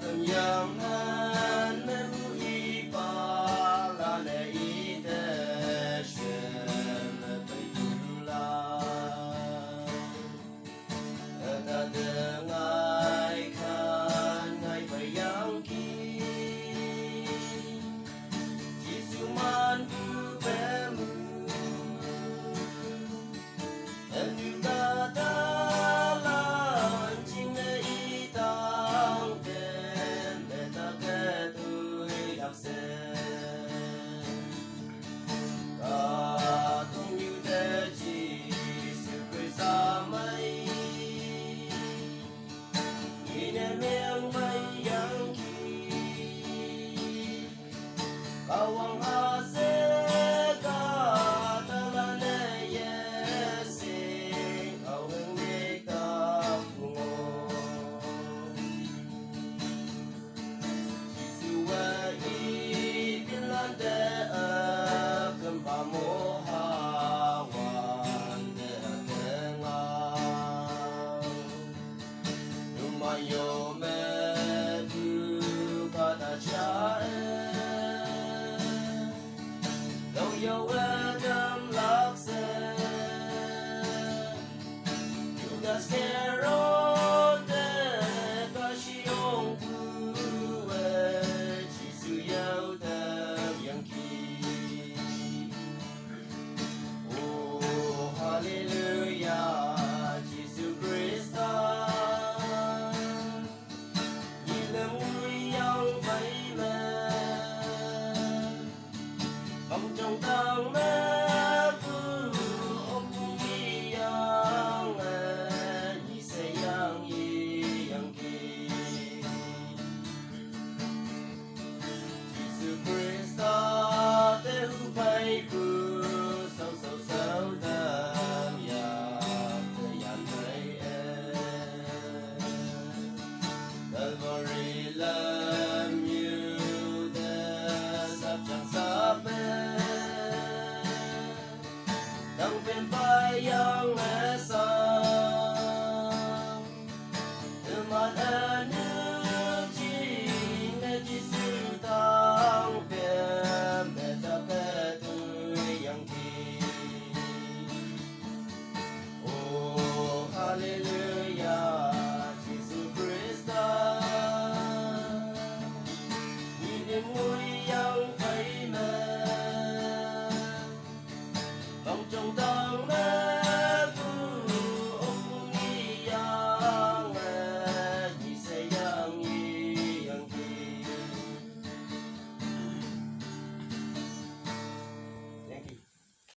từng yang han men i pa la ne i de shen pe tu la ta de ngai khan ngai pa yang ki Jisu man bu be mu en yu ga ta la ching i tang de me ta ke tu yak se ka tung yu de Jisu Christ a mai ni ne miang mai yang ki Kawang ase ka talane yese kawang neka pungo Jisuwa I pinlande kembamo hawan de kenga Lumayo me tu kata chae Yo welcome lakse You got scared of the Kashiong Kuwe Jisu yau dem yang ki Oh hallelujah Jisu Krista Nhìn mùi yang vây mê Ông trong tang mê bu ông cũng đi yang Nhi se yang yi yang ki Jisu Krista te hu pai ku Sâu sâu sâu đam ya te yan mai Calvary lam you te sắp chẳng sắp Đang bên bay yang mẹ sang Từ mặt anh như chi Nghe chi sư tăng bè Mẹ ta bè tôi yang ki Oh hallelujah Jesus Christa Nhìn mùi yang phải mẹ Vòng trong tang mê